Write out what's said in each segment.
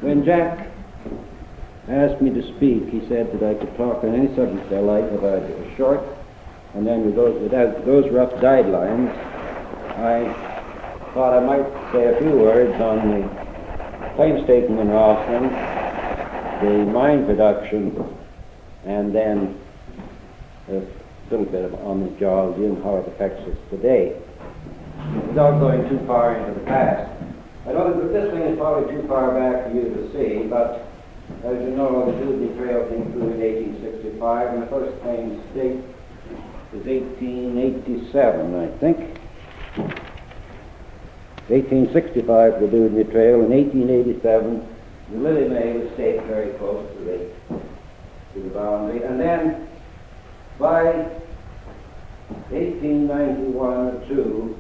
When Jack asked me to speak, he said that I could talk on any subject I like, if I was short, and then without those rough guidelines, I thought I might say a few words on the claim staking in Rossland, the mine production, and then a little bit on the geology and how it affects us today, without going too far into the past. I know that this thing is probably too far back for you to see, but as you know, the Dewey Trail came through in 1865, and the first claim stake was 1887, I think. 1865 the Dewey Trail. In 1887, the Lily May was staked very close to the boundary, and then by 1891 or 2,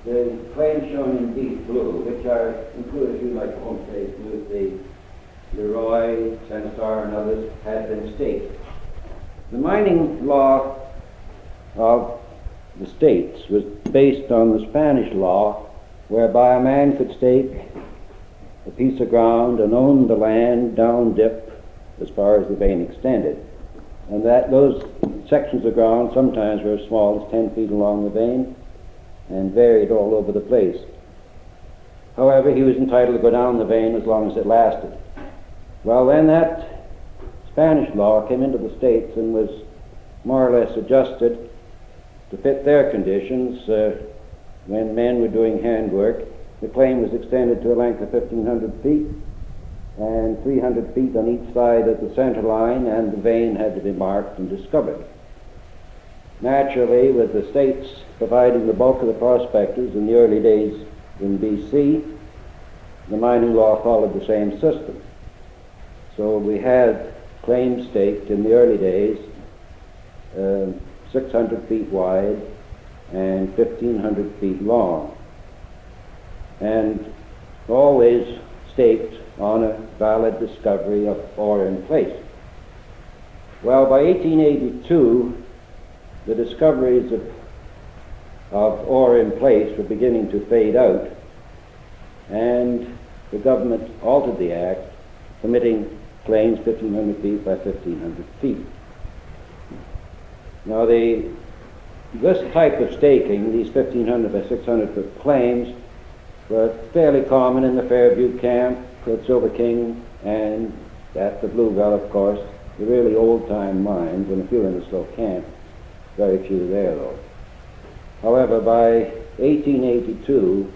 the claims shown in deep blue, which are included, if you like, the homestead with the Leroy, Censar, and others, had been staked. The mining law of the states was based on the Spanish law, whereby a man could stake a piece of ground and own the land down dip as far as the vein extended. And that those sections of ground sometimes were as small as 10 feet along the vein and varied all over the place. However, he was entitled to go down the vein as long as it lasted. Well, then that Spanish law came into the States and was more or less adjusted to fit their conditions. When men were doing handwork, the claim was extended to a length of 1,500 feet and 300 feet on each side of the center line, and the vein had to be marked and discovered. Naturally, with the states providing the bulk of the prospectors in the early days in BC, the mining law followed the same system. So we had claims staked in the early days 600 feet wide and 1,500 feet long, and always staked on a valid discovery of ore in place. Well, by 1882, the discoveries of ore in place were beginning to fade out, and the government altered the act, permitting claims 1,500 feet by 1,500 feet. Now, this type of staking, these 1,500 by 600 foot claims, were fairly common in the Fairview camp, at Silver King, and at the Bluebell, of course, the really old-time mines, and a few in the Slow camp. Very few there, though. However, by 1882,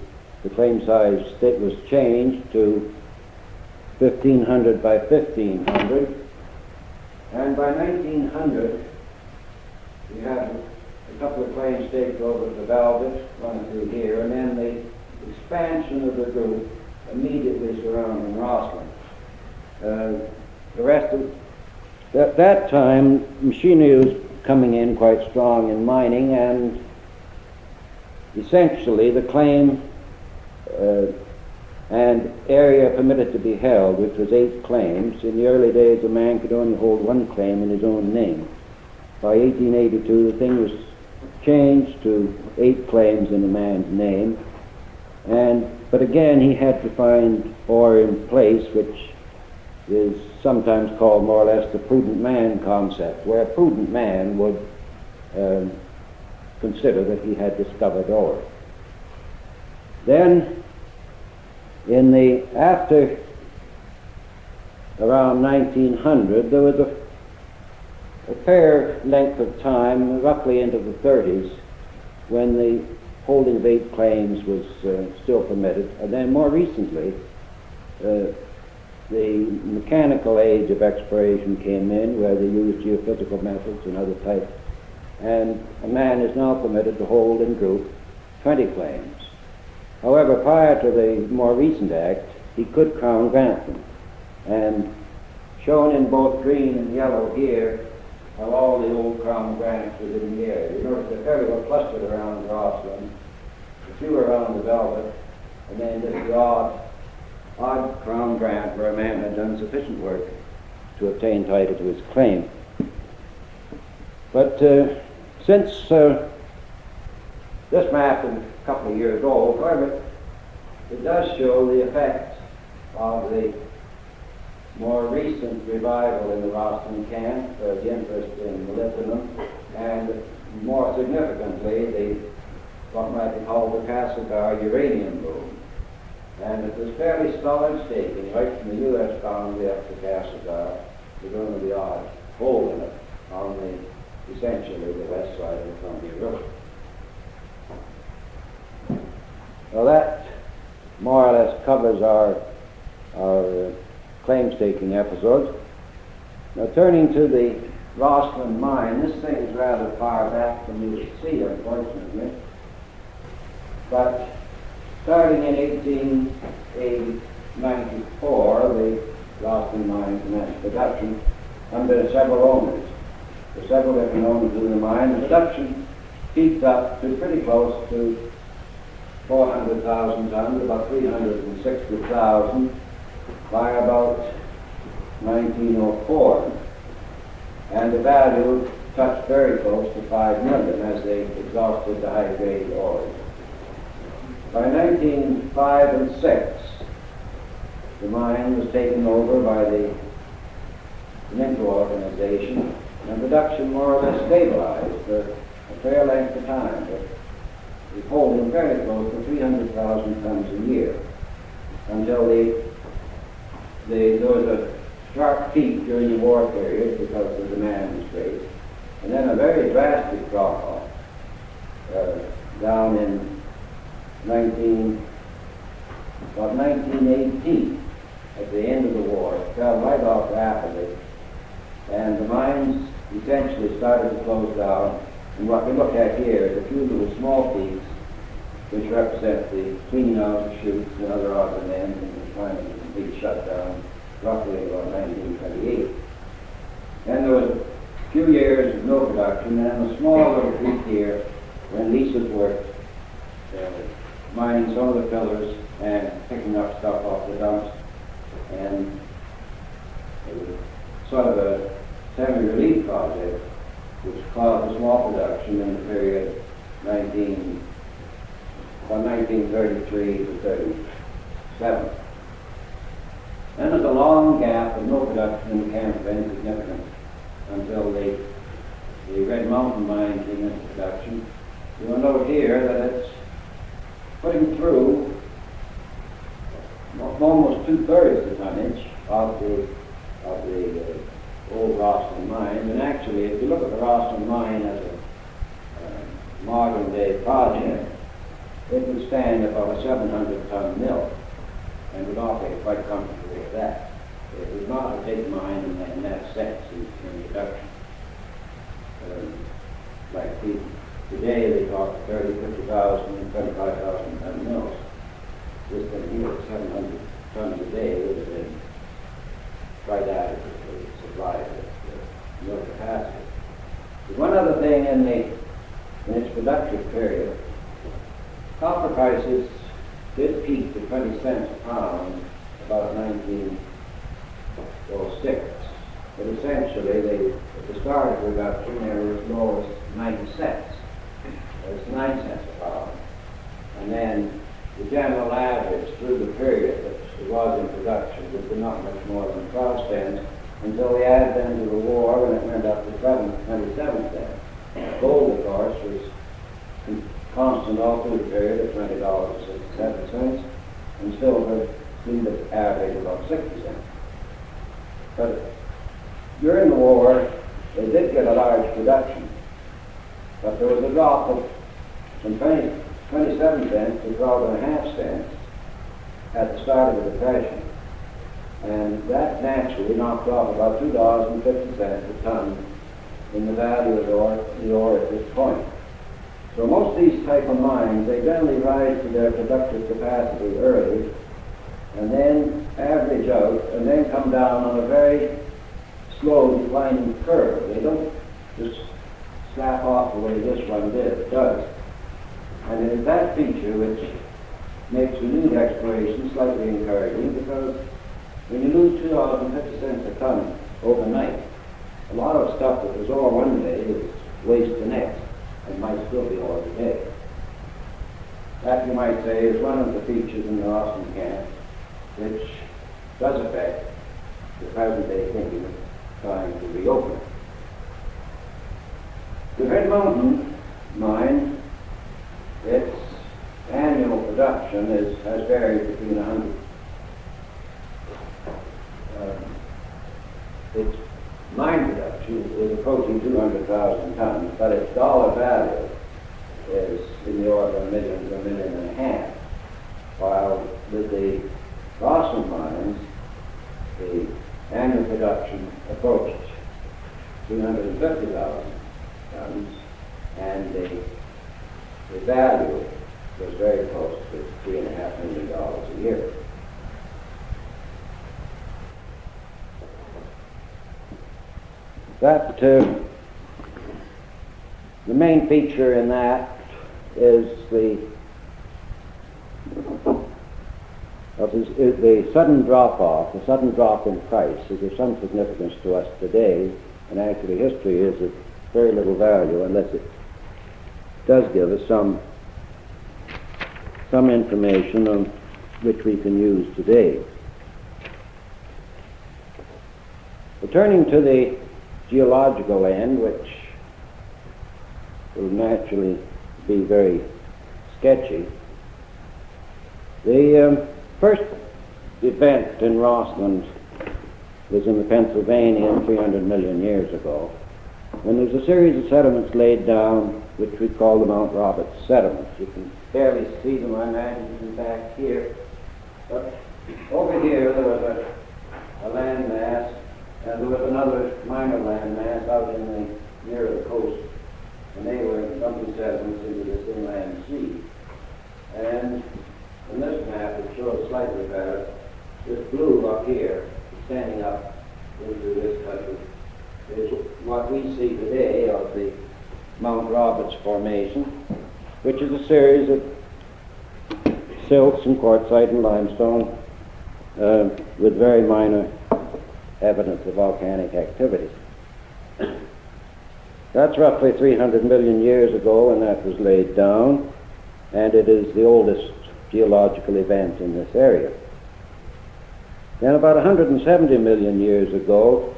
the claim size was changed to 1,500 by 1,500, and by 1900, we had a couple of claims staked over at the Velvet, one through here, and then the expansion of the group immediately surrounding Rossland. The rest of at that time, machinery was coming in quite strong in mining, and essentially the claim and area permitted to be held, which was 8 claims. In the early days, a man could only hold 1 claim in his own name. By 1882, the thing was changed to 8 claims in a man's name, but again, he had to find ore in place, which is sometimes called more or less the prudent man concept, where a prudent man would consider that he had discovered ore. Then, after around 1900, there was a fair length of time, roughly into the 30s, when the holding of 8 claims was still permitted, and then more recently, the mechanical age of exploration came in, where they used geophysical methods and other types, and a man is now permitted to hold in group 20 claims. However, prior to the more recent act, he could crown grant them, and shown in both green and yellow here are all the old crown grants within the area. You notice they're fairly well clustered around Rossland, a few around the Velvet, and then just the odd crown grant where a man had done sufficient work to obtain title to his claim. But since this map is a couple of years old, however, it does show the effect of the more recent revival in the Rossland camp, the interest in molybdenum, and more significantly, what might be called the Castlegar uranium boom. And it was fairly solid staking, right from the U.S. boundary up to Castlegar, with only the odd hole in it on essentially the west side of the Columbia River. Well, that more or less covers our claim staking episodes. Now, turning to the Rossland mine, this thing is rather far back from you to see, unfortunately. But starting in 1894, the Rossland mine commenced production under several owners. There were several different owners of the mine. The production peaked up to pretty close to 400,000 tons, about 360,000 by about 1904. And the value touched very close to 5 million as they exhausted the high-grade ores. By 1905 and 6, the mine was taken over by the Minto organization, and production more or less stabilized for a fair length of time, but was holding very close to 300,000 tons a year until there was a sharp peak during the war period because the demand was great, and then a very drastic drop-off down in 1918, at the end of the war. It fell right off rapidly, and the mines essentially started to close down. And what we look at here is a few little small peaks which represent the cleaning out of chutes and other odds and ends and the final complete shutdown roughly about 1928. Then there was a few years of no production, and a small little peak here when leases worked, mining some of the pillars and picking up stuff off the dumps, and it was sort of a semi-relief project which caused a small production in the period from 1933 to 37. Then there's a long gap of no production in the camp of any significance until the Red Mountain mine came into production. You will note here that it's putting through almost 2/3 the tonnage of the old Rossland mine. And actually, if you look at the Rossland mine as a modern day project, it would stand about a 700-ton mill and would operate quite comfortably at that. It was not a big mine in that sense in production. Like today they talk 30, 50,000, 25,000 ton mills. This thing here, 700 tons a day, would have been quite adequate to supply the mill capacity. But one other thing in its productive period, copper prices did peak to 20 cents a pound about 1906. But essentially, at the start of production, they were as low as 90 cents. It's 9 cents a pound. And then the general average through the period that it was in production would be not much more than 12 cents until the advent of the war, when it went up to 27 cents. Gold, of course, was constant all through the period at $20.67, and silver seemed to average about 60 cents. But during the war, they did get a large production, but there was a drop of from 27 cents to 12.5 cents at the start of the Depression, and that naturally knocked off about $2.50 a ton in the value of the ore at this point. So most of these type of mines, they generally rise to their productive capacity early, and then average out, and then come down on a very slow declining curve. They don't just snap off the way this one does. And it is that feature which makes renewed exploration slightly encouraging, because when you lose $2.50 a ton overnight, a lot of stuff that was ore one day is waste the next, and might still be ore today. That, you might say, is one of the features in the Rossland camp which does affect the present day thinking of trying to reopen it. The Red Mountain mine, its annual production has varied between 100. Its mine production is approaching 200,000 tons, but its dollar value is in the order of $1 million to $1.5 million, while with the Rossland Mines, the annual production approached 350,000 tons, and the value was very close to $3.5 million a year. That the main feature in that is the sudden drop-off, the sudden drop in price is of some significance to us today, and actually history is of very little value unless it does give us some information on which we can use today. Returning to the geological end, which will naturally be very sketchy, the first event in Rossland was in the Pennsylvanian 300 million years ago, when there was a series of sediments laid down which we call the Mount Roberts sediments. You can barely see them, I imagine, from back here, but over here there was a land mass, and there was another minor land mass out in the near the coast, and they were dumping sediments into this inland sea. And in this map, it shows slightly better. This blue up here, standing up into this country, is what we see today of the Mount Roberts Formation, which is a series of silts and quartzite and limestone with very minor evidence of volcanic activity. That's roughly 300 million years ago when that was laid down, and it is the oldest geological event in this area. Then about 170 million years ago,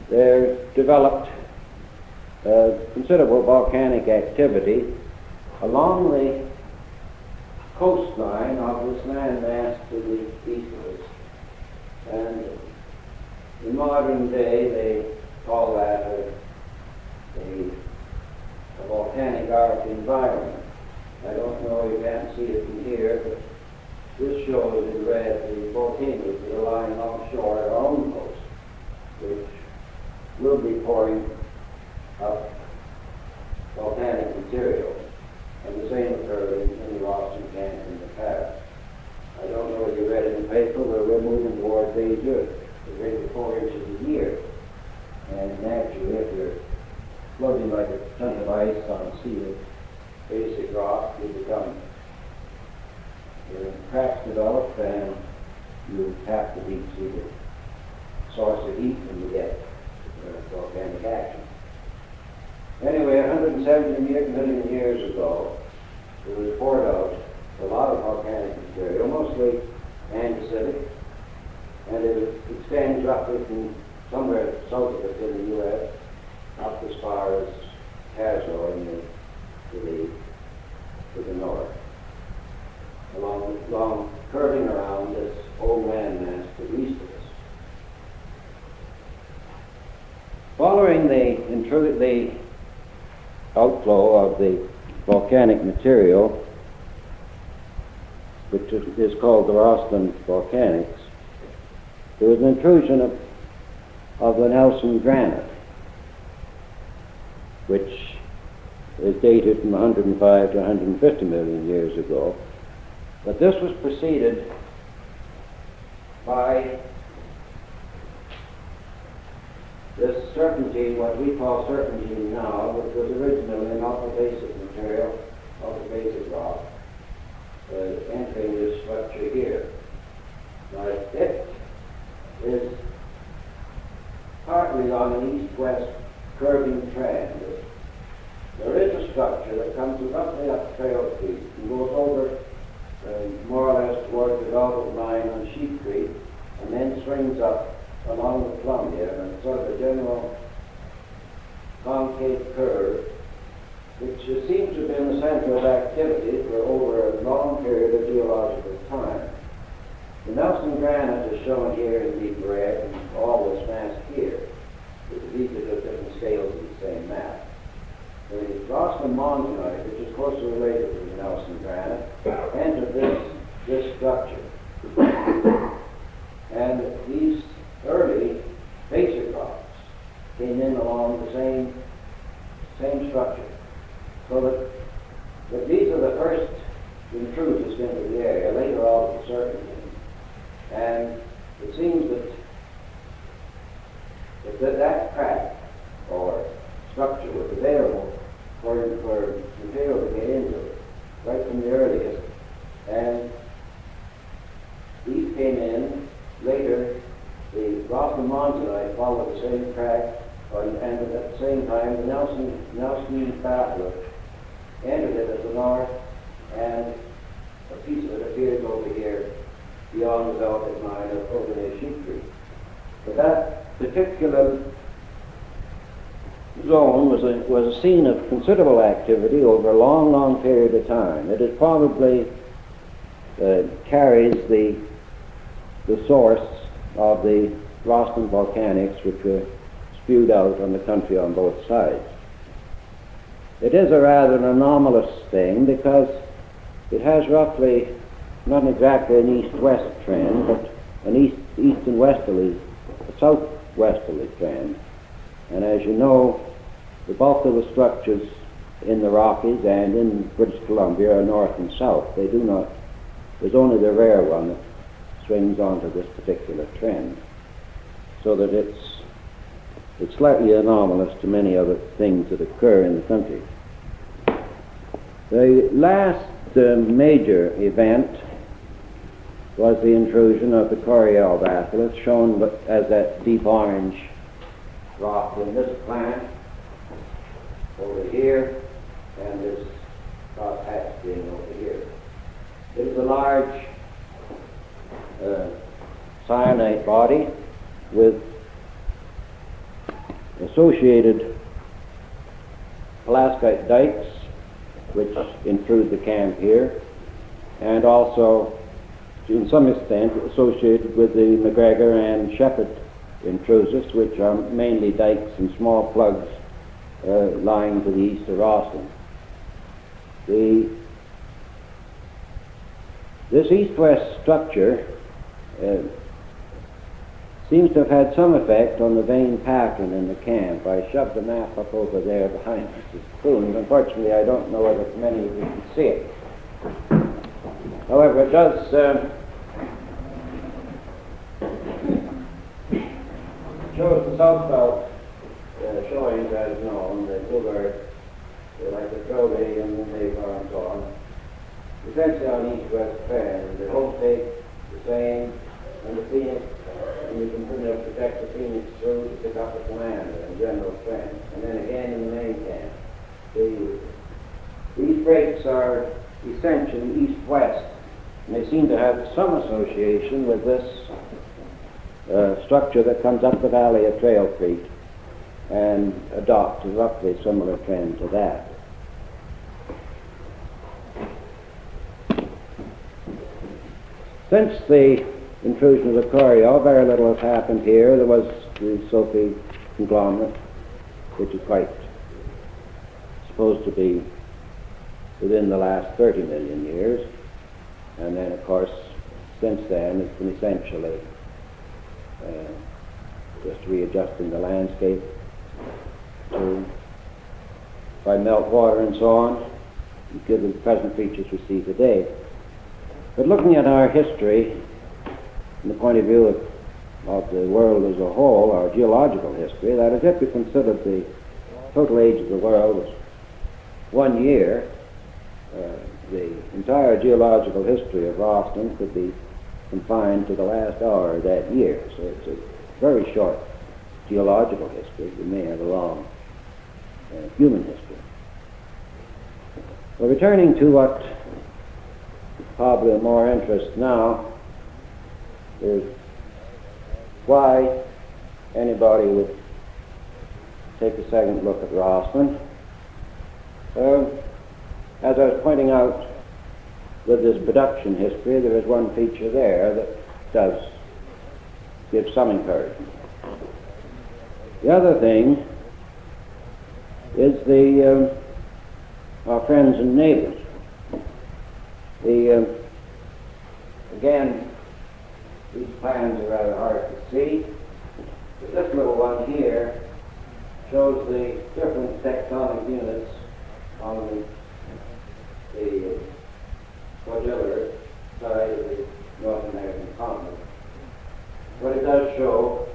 there developed considerable volcanic activity along the coastline of this landmass to the east of us. And in modern day, they call that a volcanic arc environment. I don't know, you can't see it from here, but this shows in red the volcanoes that are lying offshore our own coast, which will be pouring up volcanic material. And the same occurred in the Rossland camp in the past. I don't know if you read it in the paper, but we're moving towards Asia. The rate of 4 inches a year. And naturally, if you're floating like a ton of ice on a sea of basic rock, you become cracks develop, and you have to deep sea the source of heat, and you get volcanic action. Anyway, 170 million years ago, it was poured out a lot of volcanic material, mostly andesitic, and it extends roughly from somewhere south of us in the U.S. up as far as Casno to the north, along curving around this old landmass to the east of us. Following the outflow of the volcanic material, which is called the Rossland Volcanics, there was an intrusion of the Nelson granite, which is dated from 105 to 150 million years ago. But this was preceded by this serpentine, what we call serpentine now, which was originally an ultrabasic material, ultrabasic rock, entering this structure here. Now it is partly on an east-west curving trend. There is a structure that comes roughly up Trail Creek and goes over more or less towards the Velvet Mine on Sheep Creek, and then swings up along the Columbia and sort of a general concave curve, which seems to have been the center of activity for over a long period of geological time. The Nelson granite is shown here in deep red and all this mass here. These are the different scales of the same mass. The Rossland Mines, which is closely related to the Nelson granite, entered this structure. And these early basic rocks came in along the same structure. So that these are the first intrusions into the area, later all the surface. And it seems that crack or structure was available for material to get into it, right from the earliest. And these came in later. The Rossland Mines followed the same crack, and at the same time the Nelson Baffler entered it at the north, and a piece of it appears over here beyond the velvet line of Coconut Sheep Creek. But that particular zone was a scene of considerable activity over a long period of time. It probably carries the source of the Rossland volcanics, which were spewed out on the country on both sides. It is a rather anomalous thing because it has roughly, not exactly an east-west trend, but an east and westerly, a southwesterly trend. And as you know, the bulk of the structures in the Rockies and in British Columbia are north and south. They do not, there's only the rare one that swings onto this particular trend. So that it's slightly anomalous to many other things that occur in the country. The last major event was the intrusion of the Coriel batholith, shown as that deep orange rock in this plant over here, and this patch being over here. It is a large syenite body with associated plascite dikes, which intrude the camp here, and also, to some extent, associated with the McGregor and Shepherd intrusus, which are mainly dikes and small plugs lying to the east of Rossland. This east-west structure seems to have had some effect on the vein pattern in the camp. I shoved the map up over there behind us. It's pruned. Unfortunately, I don't know whether many of you can see it. However, it does shows the south belt showing, as known, the Gilbert, like the Trovey and the Mayflower and so on, essentially on east-west trend. The whole state the same, and the Phoenix, and you can pretty much protect the Phoenix through to pick up the commander and general trend. And then again in the main camp. These breaks are essentially east-west, and they seem to have some association with this structure that comes up the valley of Trail Creek and adopts a roughly similar trend to that. Since the intrusion of the Coriel, very little has happened here. There was the Sophie conglomerate, which is quite supposed to be within the last 30 million years. And then, of course, since then, it's been essentially just readjusting the landscape by meltwater and so on, to give the present features we see today. But looking at our history from the point of view of the world as a whole, our geological history, that is, if we considered the total age of the world as 1 year, the entire geological history of Rossland could be confined to the last hour of that year. So it's a very short geological history. We may have a long human history. Well, returning to what is probably of more interest now, there's why anybody would take a second look at Rossland. As I was pointing out with this production history, there is one feature there that does give some encouragement. The other thing is our friends and neighbors. Again, these plans are rather hard to see, but this little one here shows the different tectonic units on the quadrillar side of the North American continent. What it does show,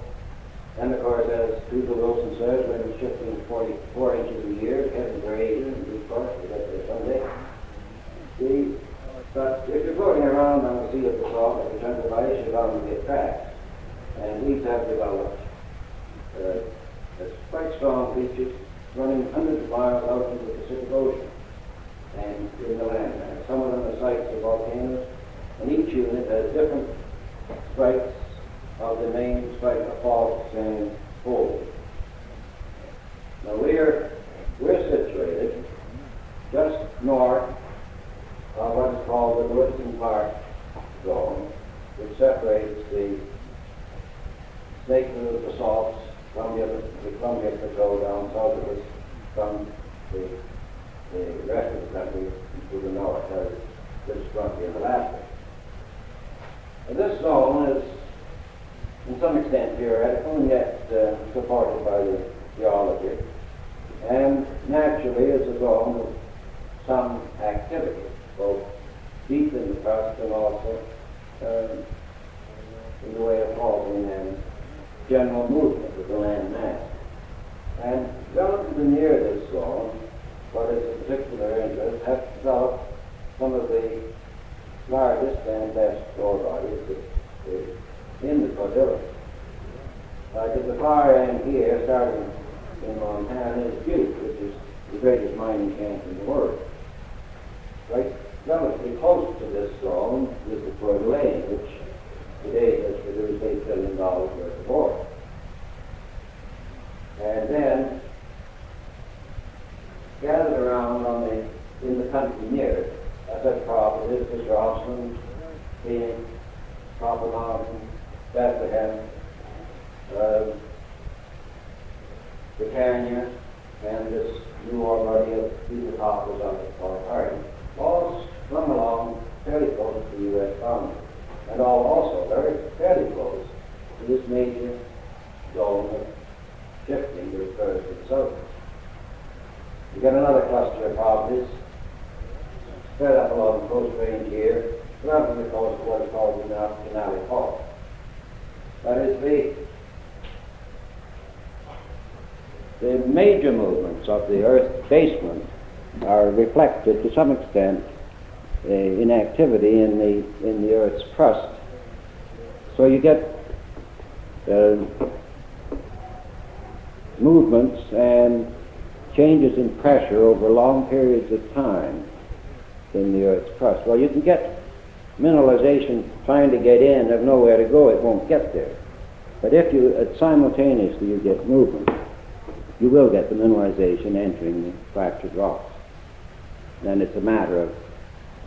and of course, as Tuesday Wilson says, when it's shifting 44 inches a year, getting grade, and of course, we get there someday. But if you're floating around on the sea of the salt, like a chunk of ice, you're bound to get cracks. And these have developed as quite strong features running hundreds of miles out into the Pacific Ocean and in the land. And some of them are sites of volcanoes, and each unit has different strikes of the main strike of faults and folds. Now we're situated just north of what is called the Lewiston Park zone, which separates the Snake-River basalts, the Columbia Plateau down south of us, from the rest of the country to the north, as British Columbia and Alaska. And this zone is, in some extent, theoretical, and yet supported by the geology, and naturally is a zone of some activity, both deep in the crust and also in the way of faulting and general movement of the land mass. And relatively near this zone, what is of particular interest, has developed some of the largest and best ore bodies in the quadrillar. Like at the far end here, starting in Montana, is Butte, which is the greatest mining camp in the world. Right relatively close to this zone is the Coeur d'Alene, which today has produced $8 billion worth of ore. And then, gathered around in the country near it, as I profited, is Rossland, Phoenix, Copper Mountain, Bethlehem, Britannia, and this new ore body of Peter Coppers on the far party. All run along fairly close to the U.S. boundary, and all also fairly close to this major zone of shifting that occurs to the south. You get another cluster of properties spread up along the coast range here, relatively close to what is called the Denali Fault. That is, the major movements of the Earth's basement are reflected to some extent in activity in the Earth's crust. So you get movements and changes in pressure over long periods of time in the Earth's crust. Well, you can get mineralization trying to get in, have nowhere to go, it won't get there. But if you simultaneously you get movement, you will get the mineralization entering the fractured rocks. Then it's a matter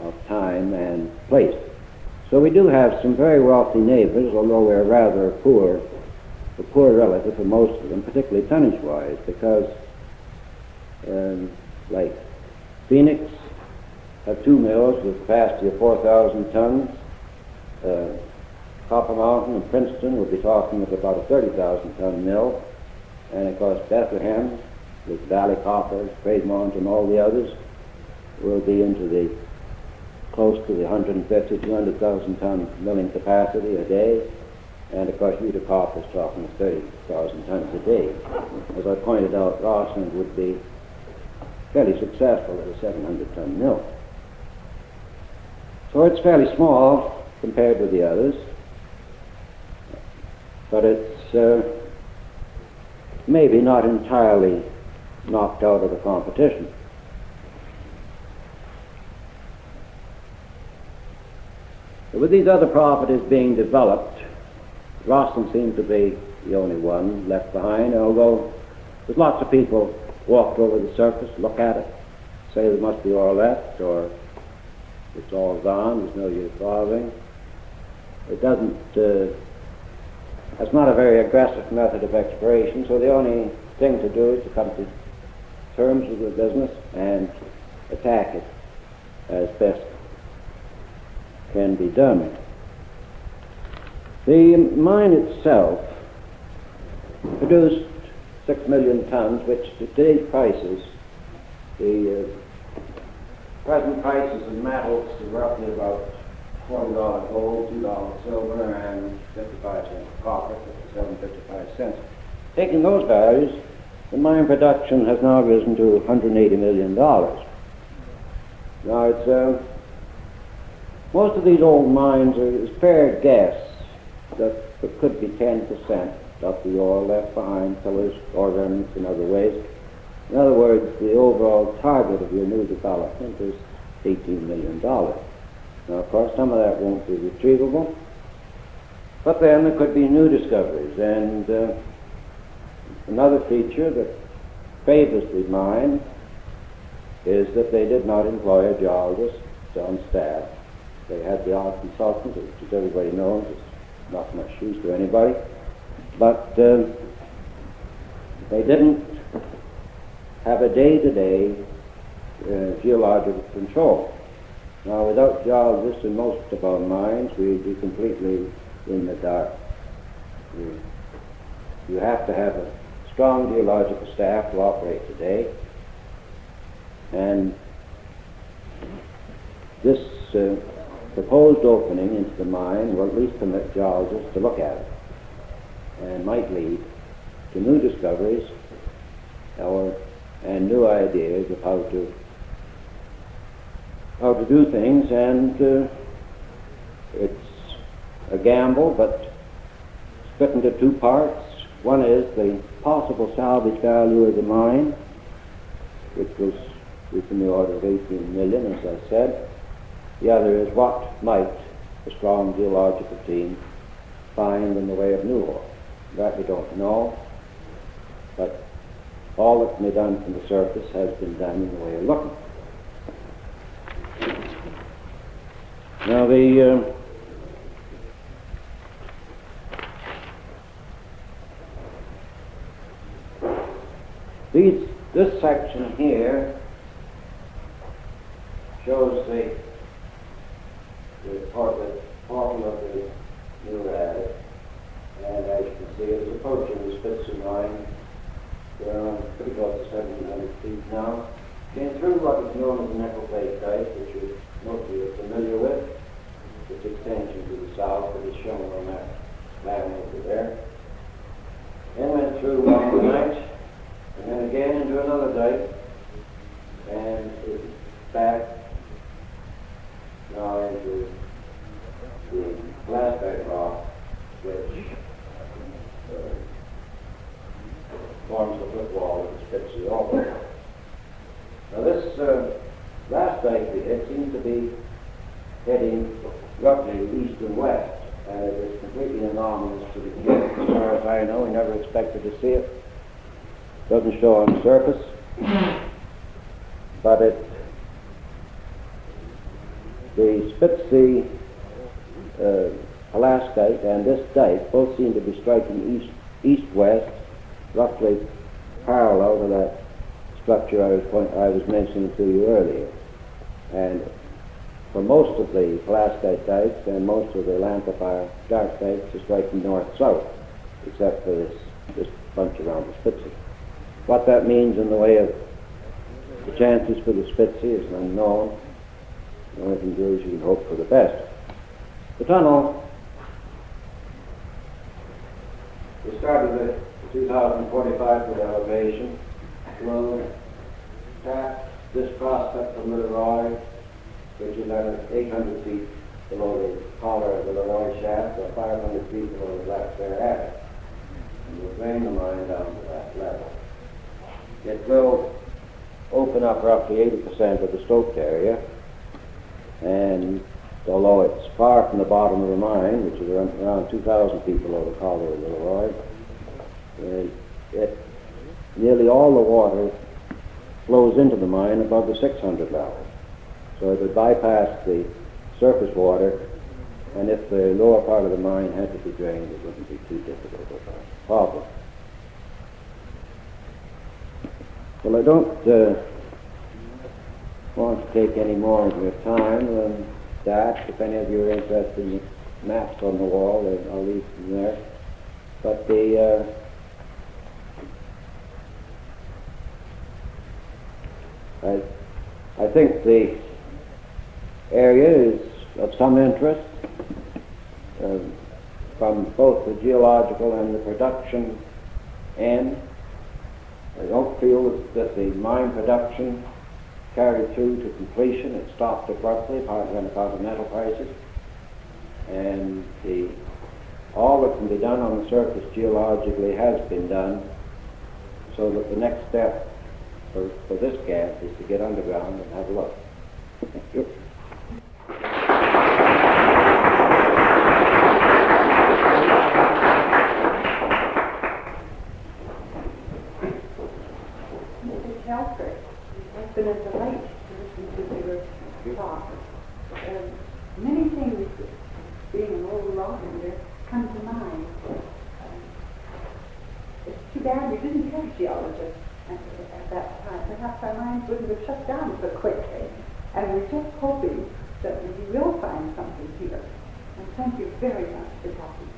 of time and place. So we do have some very wealthy neighbors, although we're rather poor, a poor relative for most of them, particularly tonnage-wise, because like Phoenix have two mills with a capacity of 4,000 tons. Copper Mountain and Princeton will be talking of about a 30,000 ton mill. And of course Bethlehem, with Valley Copper, Piedmont, and all the others, will be into the close to the 150, 200,000 ton milling capacity a day. And of course Utah Copper is talking of 30,000 tons a day. As I pointed out, Rossland would be fairly successful as a 700 ton mill. So it's fairly small compared with the others, but it's maybe not entirely knocked out of the competition. With these other properties being developed, Rossland seemed to be the only one left behind, although there's lots of people walked over the surface, look at it, say there must be oil left, or it's all gone, there's no use bothering. It doesn't, that's not a very aggressive method of exploration, so the only thing to do is to come to terms with the business and attack it as best can be done. The mine itself produced 6 million tons, which to today's prices, the present prices in metals are roughly about $40 gold, $2 silver, and 55 cents copper, 57, 55 cents. Taking those values, the mine production has now risen to $180 million. Now it's most of these old mines are fair guess that there could be 10% of the oil left behind, pillars, ore remnants in other ways. In other words, the overall target of your new development is $18 million. Now, of course, some of that won't be retrievable, but then there could be new discoveries. And another feature that favors the mine is that they did not employ a geologist on staff. They had the odd consultant, which as everybody knows is not much use to anybody, but they didn't have a day-to-day geological control. Now, without geologists in most of our mines, we'd be completely in the dark. You have to have a strong geological staff to operate today, and this proposed opening into the mine will at least permit geologists to look at it, and might lead to new discoveries and new ideas of how to do things. And it's a gamble, but split into two parts. One is the possible salvage value of the mine, which was in the order of 18 million, as I said. The other is what might a strong geological team find in the way of new ore. That we don't know, but all that can be done from the surface has been done in the way of looking. Now this section here shows the portal of the new attic, and as you can see, it's approaching the Spitzer mine. We're pretty close to 1,700 feet now. Came through what is known as the nickel plate dike, which most of you are familiar with. Its extension to the south, but it's shown on that plan over there. Then went through one night, and then again into another dike, and it's back now into the glassite rock, which forms the footwall of the Spitzer also. Now this last dike we hit seems to be heading roughly east and west, and it is completely anomalous to the view. As far as I know, we never expected to see it. Doesn't show on the surface, but the Spitzer Alaskite and this dike both seem to be striking east-west, roughly parallel to that structure I was mentioning to you earlier. And for most of the Alaskite dikes and most of the Lamplifier dark dikes are striking north-south, except for this bunch around the Spitzer. What that means in the way of the chances for the Spitzer is unknown. The only thing to do is you can hope for the best. The tunnel, we started at 2,045 foot elevation. We'll tap this prospect from Leroy, which is at 800 feet below the collar of the Leroy shaft, or 500 feet below the Black Bear attic. And we'll drain the mine down to that level. It will open up roughly 80% of the stoped area, and although it's far from the bottom of the mine, which is around 2,000 feet below the collar of the Leroy, nearly all the water flows into the mine above the 600 level. So it would bypass the surface water, and if the lower part of the mine had to be drained, it wouldn't be too difficult of a problem. Well, I don't want to take any more of your time than that. If any of you are interested in the maps on the wall, then I'll leave them there. But I think the area is of some interest from both the geological and the production end. I don't feel that the mine production carried through to completion. It stopped abruptly, partly on account of metal prices. And all that can be done on the surface geologically has been done, so that the next step for this gas is to get underground and have a look. Thank you. Mr. Telfer, it's been a delight to listen to your talk. Many things, being an old Rosslander, come to mind. It's too bad we didn't have geologists at that time. Perhaps our minds wouldn't have shut down so quickly. And we're just hoping that we will find something here. And thank you very much for talking.